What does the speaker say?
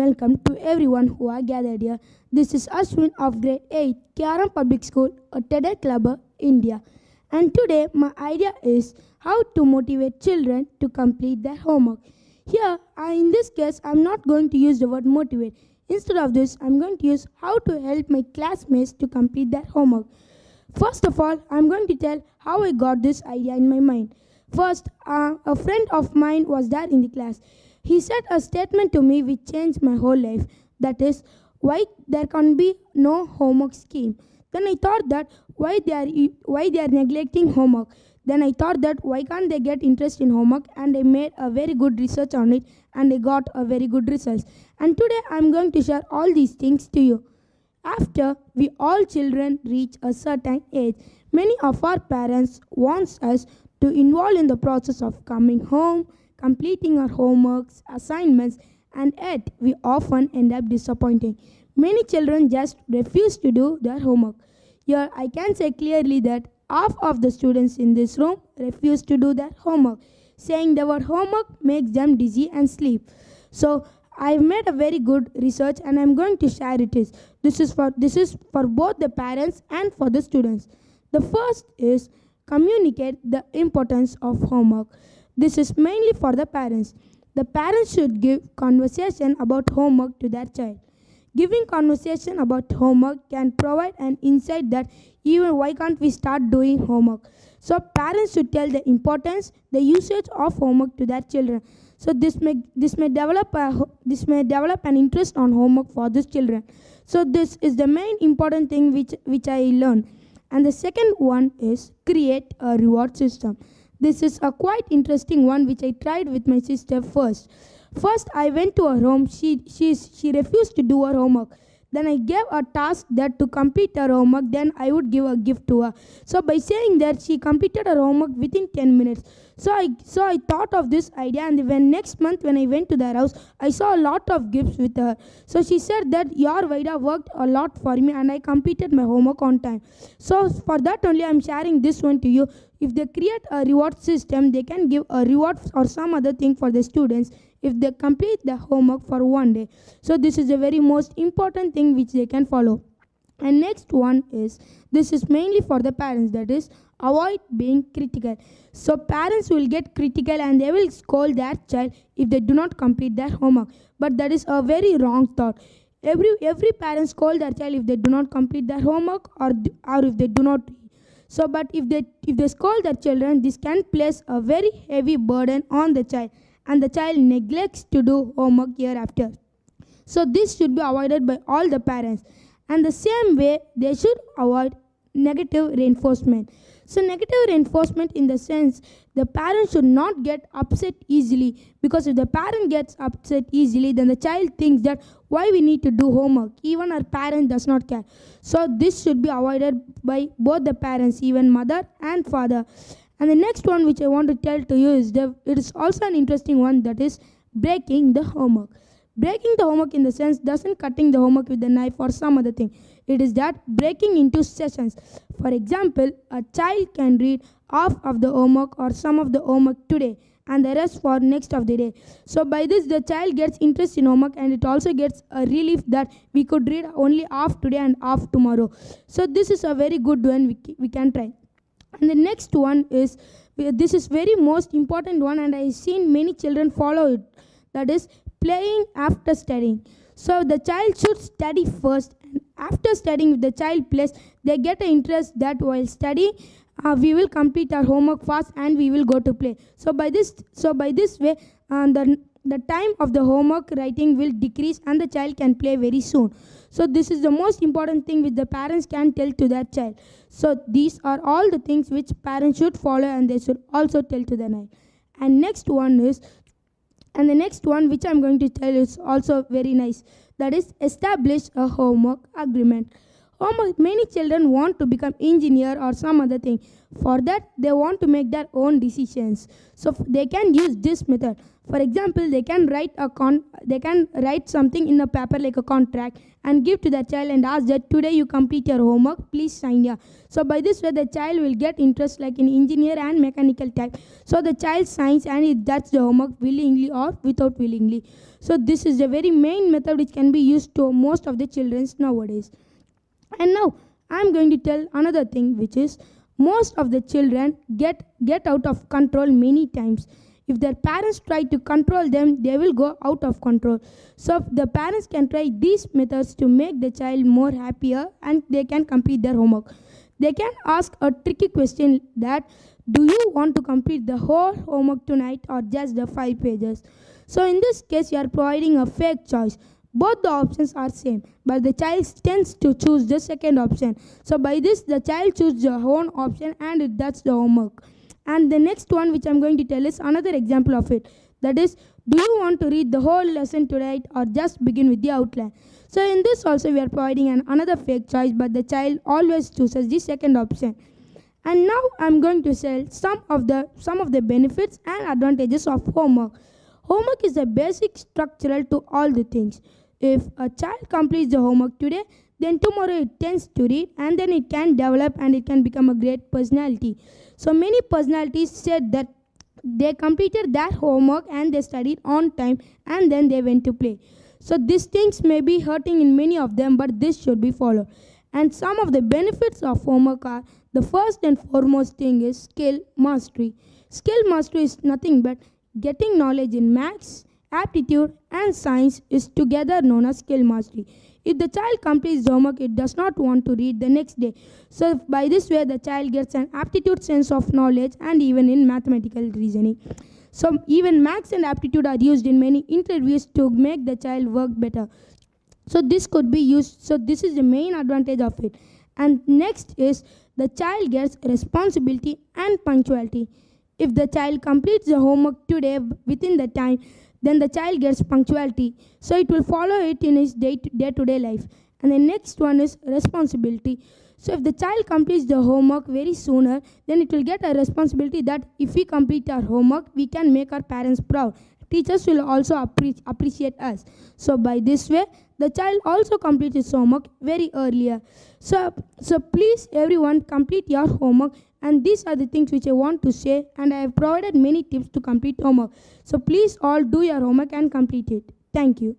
welcome to everyone who are gathered here. This is Aashwin of Grade 8, KRM Public School, a TED Club, India. And today my idea is how to motivate children to complete their homework. Here, in this case, I'm not going to use the word motivate. Instead of this, I'm going to use how to help my classmates to complete their homework. First of all, I'm going to tell how I got this idea in my mind. First, a friend of mine was there in the class. He said a statement to me which changed my whole life. That is, why there can be no homework scheme. Then I thought that why they are neglecting homework. Then I thought that why can't they get interest in homework, and I made a very good research on it and I got a very good results. And today I'm going to share all these things to you. After we all children reach a certain age, many of our parents want us to involve in the process of coming home, completing our homeworks, assignments, and yet we often end up disappointing. Many children just refuse to do their homework. Here I can say clearly that half of the students in this room refuse to do their homework, saying the word homework makes them dizzy and sleep. So I've made a very good research and I'm going to share it. This is for both the parents and for the students. The first is communicate the importance of homework. This is mainly for the parents. The parents should give conversation about homework to their child. Giving conversation about homework can provide an insight that even why can't we start doing homework. So parents should tell the importance, the usage of homework to their children. So this may develop an interest on homework for these children. So this is the main important thing which I learned. And the second one is create a reward system. This is a quite interesting one which I tried with my sister first. First, I went to her home. She refused to do her homework. Then I gave a task that to complete her homework, then I would give a gift to her. So by saying that, she completed her homework within 10 minutes. So I thought of this idea, and when next month when I went to their house, I saw a lot of gifts with her. So she said that your Vida worked a lot for me and I completed my homework on time. So for that only I am sharing this one to you. If they create a reward system, they can give a reward or some other thing for the students if they complete the homework for one day. So this is the very most important thing which they can follow. And next one is, this is mainly for the parents, that is, avoid being critical. So parents will get critical and they will scold their child if they do not complete their homework. But that is a very wrong thought. Every parent scold their child if they do not complete their homework or if they do not. So but if they scold their children, this can place a very heavy burden on the child, and the child neglects to do homework hereafter. So this should be avoided by all the parents. And the same way, they should avoid negative reinforcement. So negative reinforcement in the sense, the parent should not get upset easily, because if the parent gets upset easily, then the child thinks that why we need to do homework, even our parent does not care. So this should be avoided by both the parents, even mother and father. And the next one which I want to tell to you is it is also an interesting one, that is breaking the homework. Breaking the homework in the sense doesn't cutting the homework with a knife or some other thing. It is that breaking into sessions. For example, a child can read half of the homework or some of the homework today and the rest for next of the day. So by this, the child gets interest in homework, and it also gets a relief that we could read only half today and half tomorrow. So this is a very good one we can try. And the next one is, this is very most important one, and I have seen many children follow it. That is playing after studying. So the child should study first, and after studying, if the child plays, they get an interest that while studying, we will complete our homework fast and we will go to play. So by this way, the time of the homework writing will decrease and the child can play very soon. So this is the most important thing which the parents can tell to their child. So these are all the things which parents should follow, and they should also tell to their child. And the next one which I am going to tell is also very nice. That is establish a homework agreement. Many children want to become engineer or some other thing. For that, they want to make their own decisions. So they can use this method. For example, they can write something in a paper like a contract and give to the child and ask that today you complete your homework, please sign here. So by this way, the child will get interest like in engineer and mechanical type. So the child signs and it does the homework willingly or without willingly. So this is the very main method which can be used to most of the children nowadays. And now I am going to tell another thing, which is most of the children get out of control many times. If their parents try to control them, they will go out of control. So the parents can try these methods to make the child more happier and they can complete their homework. They can ask a tricky question that, do you want to complete the whole homework tonight or just the 5 pages? So in this case, you are providing a fake choice. Both the options are same, but the child tends to choose the second option. So by this, the child chooses the own option and it does the homework. And the next one which I am going to tell is another example of it. That is, do you want to read the whole lesson tonight or just begin with the outline? So in this also we are providing another fake choice, but the child always chooses the second option. And now I am going to tell some of the benefits and advantages of homework. Homework is a basic structural to all the things. If a child completes the homework today, then tomorrow it tends to read and then it can develop and it can become a great personality. So many personalities said that they completed their homework and they studied on time and then they went to play. So these things may be hurting in many of them, but this should be followed. And some of the benefits of homework are, the first and foremost thing is skill mastery. Skill mastery is nothing but getting knowledge in maths, aptitude and science is together known as skill mastery. If the child completes the homework, it does not want to read the next day. So by this way, the child gets an aptitude sense of knowledge and even in mathematical reasoning. So even maths and aptitude are used in many interviews to make the child work better. So this could be used. So this is the main advantage of it. And next is the child gets responsibility and punctuality. If the child completes the homework today within the time, then the child gets punctuality. So it will follow it in his day-to-day life. And the next one is responsibility. So if the child completes the homework very sooner, then it will get a responsibility that if we complete our homework, we can make our parents proud. Teachers will also appreciate us. So by this way, the child also completes his homework very earlier. So please everyone complete your homework. And these are the things which I want to say, and I have provided many tips to complete homework. So please all do your homework and complete it. Thank you.